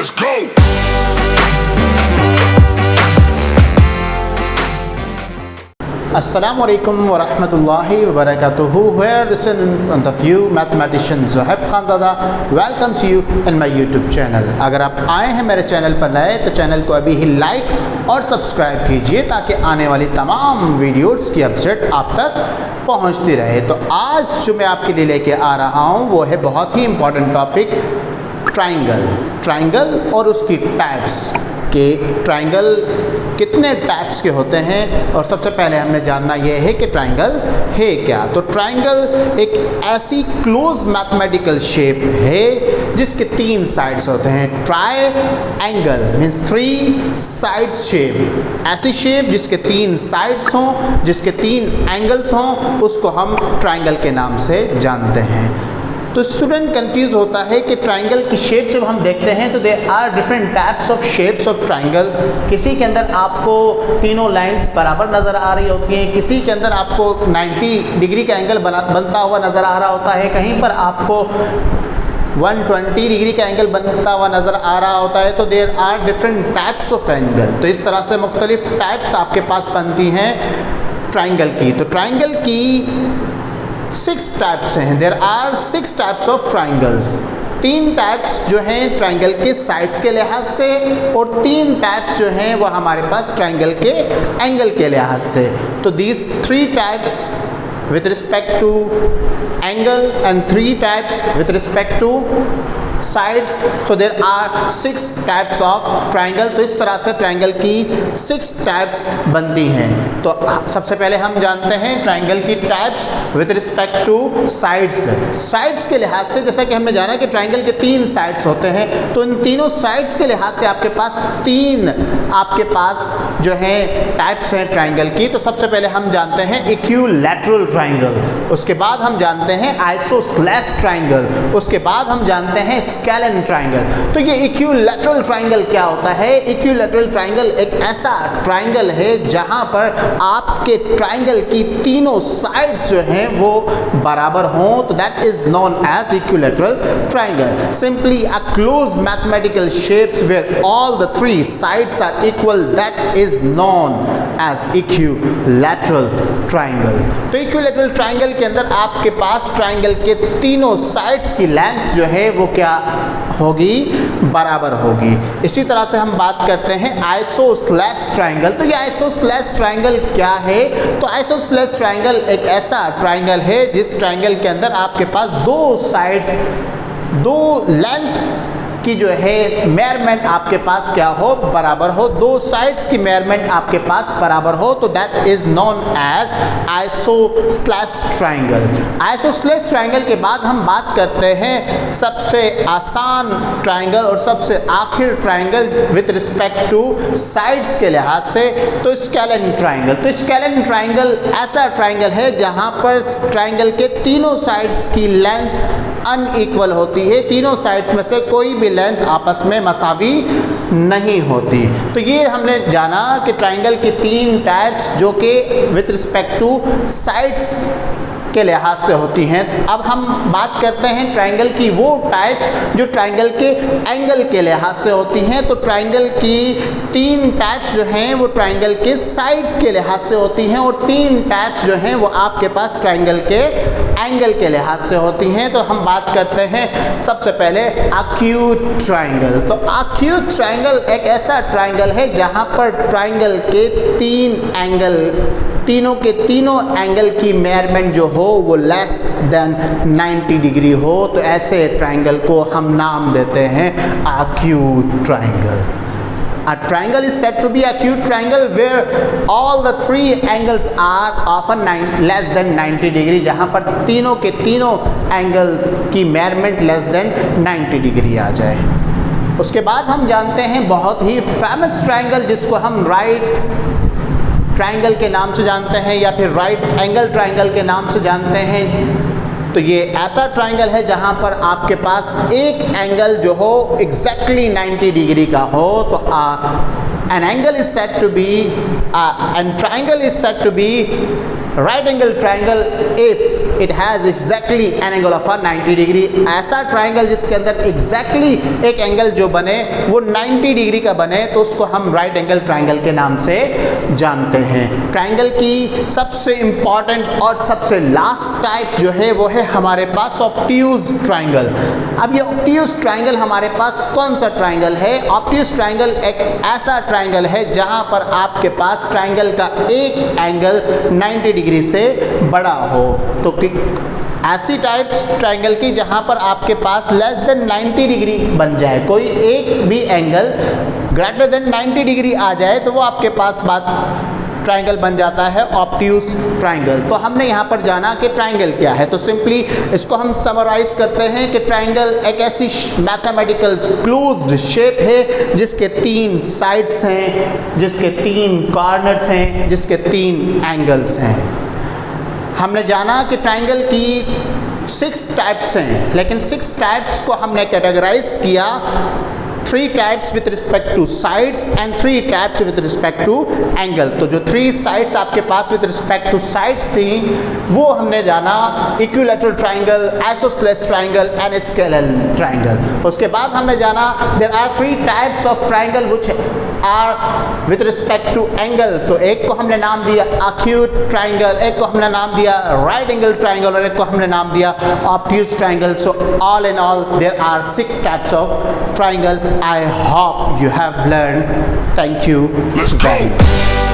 Let's go! Assalamualaikum warahmatullahi wabarakatuh. Here this is in front of you mathematician Zohaib Khanzada. Welcome to you in my YouTube channel. अगर आप आए हैं मेरे channel पर नए तो चैनल को अभी ही लाइक और सब्सक्राइब कीजिए ताकि आने वाली तमाम वीडियोस की अपडेट आप तक पहुंचती रहे। तो आज जो मैं आपके लिए लेके आ रहा हूं वो है बहुत ही इम्पोर्टेंट टॉपिक ट्राइंगल और उसकी टाइप्स कि ट्राइंगल कितने टाइप्स के होते हैं और सबसे पहले हमने जानना यह है कि ट्राइंगल है क्या। तो ट्राइंगल एक ऐसी क्लोज मैथमेटिकल शेप है जिसके तीन साइड्स होते हैं। Triangle means three sides shape, ऐसी शेप जिसके तीन साइड्स हों, जिसके तीन एंगल्स हों, उसको हम ट्राइंगल के नाम से जानते हैं। तो स्टूडेंट कंफ्यूज होता है कि ट्राइंगल की शेप जब हम देखते हैं तो there are different types of shapes of triangle. किसी के अंदर आपको तीनों लाइंस बराबर नज़र आ रही होती हैं, किसी के अंदर आपको 90 डिग्री का एंगल बनता हुआ नज़र आ रहा होता है, कहीं पर आपको 120 डिग्री का एंगल बनता हुआ नज़र आ रहा होता है। तो there are different types of angle. तो इस तरह से मुख्तलिफ टाइप्स आपके पास बनती हैं ट्राइंगल की। तो ट्राइंगल की 6 टाइप्स हैं। There are 6 types of triangles. 3 types जो हैं ट्राइंगल के साइड्स के लिहाज से और 3 टाइप्स जो हैं वो हमारे पास ट्राइंगल के एंगल के लिहाज से। तो these 3 types with respect to angle and 3 types with respect to sides. So there are 6 types of triangle. तो इस तरह से ट्राइंगल की 6 टाइप्स बनती हैं। तो सबसे पहले हम जानते हैं ट्राइंगल की types with respect to sides. Sides के लिहाज से जैसा कि हमने जाना कि ट्राइंगल के 3 साइड्स होते हैं, तो इन तीनों साइड्स के लिहाज से आपके पास 3 आपके पास जो है टाइप्स हैं ट्राइंगल की। तो सबसे पहले हम जानते हैं इक्विलैटरल ट्राइंगल, उसके बाद हम जानते हैं आइसोस्लेस ट्राइंगल, उसके बाद हम जानते हैं स्केलन ट्राइंगल। तो ये इक्विलैटरल ट्राइंगल क्या होता है? इक्विलैटरल ट्राइंगल एक ऐसा ट्राइंगल है जहां पर आपके ट्राइंगल की तीनों साइड्स जो हैं वो बराबर हों, तो that is known as equilateral triangle. Simply a close mathematical shapes where all the 3 sides are equal, that is known as equilateral triangle. तो इक्विलैटरल ट्राइंगल के अंदर आपके पास ट्राइंगल के तीनों साइड्स की लेंथ जो है वो क्या होगी? बराबर होगी। इसी तरह से हम बात करते हैं आइसोस्लेस ट्राइंगल। तो ये आइसोस्लेस ट्राइंगल क्या है? तो आइसोस्लेस ट्राइंगल एक ऐसा ट्राइंगल है जिस ट्राइंगल के अंदर आपके पास 2 साइड्स, 2 लेंथ की जो है मेजरमेंट आपके पास क्या हो? बराबर हो। 2 साइड्स की मेजरमेंट आपके पास बराबर हो, तो that is known as isosceles triangle. Isosceles triangle के बाद हम बात करते हैं सबसे आसान ट्राइंगल और सबसे आखिर triangle with respect to sides के लिहाज से, तो स्केलन ट्राइंगल। तो स्केलन ट्राइंगल ऐसा ट्राइंगल है जहां पर ट्राइंगल के तीनों साइड्स की लेंथ अनइक्वल होती है, तीनों साइड्स में से कोई भी लेंथ आपस में मसावी नहीं होती। तो ये हमने जाना कि ट्राइंगल की 3 टाइप्स जो कि विद रिस्पेक्ट टू साइड्स के लिहाज से होती हैं। अब हम बात करते हैं ट्राइंगल की वो टाइप्स जो ट्राइंगल के एंगल के लिहाज से होती हैं। तो ट्राइंगल की 3 टाइप्स जो हैं वो ट्राइंगल के साइड के लिहाज से होती हैं और 3 टाइप्स जो हैं वो आपके पास ट्राइंगल के एंगल के लिहाज से होती हैं। तो हम बात करते हैं सबसे पहले एक्यूट ट्राइंगल। तो एक्यूट ट्राइंगल एक ऐसा ट्राइंगल है जहां पर ट्राइंगल के 3 एंगल, तीनों के तीनों एंगल की मेजरमेंट जो हो वो लेस देन 90 डिग्री हो। तो ऐसे ट्राइंगल को हम नाम देते हैं acute triangle. A triangle is said to be acute triangle where all the 3 angles are of a less than 90 degree, जहाँ पर तीनों के तीनों एंगल्स की मेजरमेंट लेस देन 90 डिग्री आ जाए। उसके बाद हम जानते हैं बहुत ही फेमस ट्राइंगल जिसको हम राइट ट्राइंगल के नाम से जानते हैं या फिर राइट एंगल ट्राइंगल के नाम से जानते हैं। तो ये ऐसा ट्राइंगल है जहां पर आपके पास एक एंगल जो हो एग्जैक्टली 90 डिग्री का हो। तो an angle is said to be and triangle is said to be right angle triangle if it has exactly an angle of 90 degree, ऐसा ट्राइंगल जिसके अंदर एग्जैक्टली एक एंगल जो बने वो 90 डिग्री का बने तो उसको हम राइट एंगल ट्राइंगल के नाम से जानते हैं। ट्राइंगल की सबसे इंपॉर्टेंट और सबसे लास्ट टाइप जो है वो है हमारे पास ऑब्ट्यूज ट्राइंगल। अब ये ऑब्ट्यूज ट्राइंगल हमारे पास कौन सा ट्राइंगल है? ऑब्ट्यूज ट्राइंगल एक ऐसा ट्राइंगल है जहां पर आपके पास ट्राइंगल का एक एंगल 90 डिग्री से बड़ा हो। तो ऐसी टाइप्स ट्राइंगल की जहां पर आपके पास लेस देन 90 डिग्री बन जाए, कोई एक भी एंगल ग्रेटर देन 90 डिग्री आ जाए तो वो आपके पास ट्राइंगल बन जाता है ऑब्ट्यूज ट्राइंगल। तो हमने यहाँ पर जाना कि ट्राइंगल क्या है, तो सिंपली इसको हम समराइज करते हैं कि ट्राइंगल एक ऐसी मैथमेटिकल क्लोज्ड शेप है जिसके 3 साइड्स हैं, जिसके 3 कॉर्नर्स हैं, जिसके 3 एंगल्स हैं। हमने जाना कि ट्राइंगल की 6 टाइप्स हैं, लेकिन 6 टाइप्स को हमने कैटेगराइज किया 3 types with respect to sides and 3 types with respect to angle. तो जो 3 साइड्स आपके पास विथ रिस्पेक्ट टू साइड्स थी वो हमने जाना equilateral triangle, isosceles triangle and scalene triangle. उसके बाद हमने जाना there are 3 types of triangle which are with respect to angle. तो एक को हमने नाम दिया एक्यूट ट्राइंगल, एक को हमने नाम दिया राइट एंगल ट्राइंगल और एक को हमने नाम दिया obtuse triangle. So all in all there are 6 types of triangle. I hope you have learned. Thank you very much.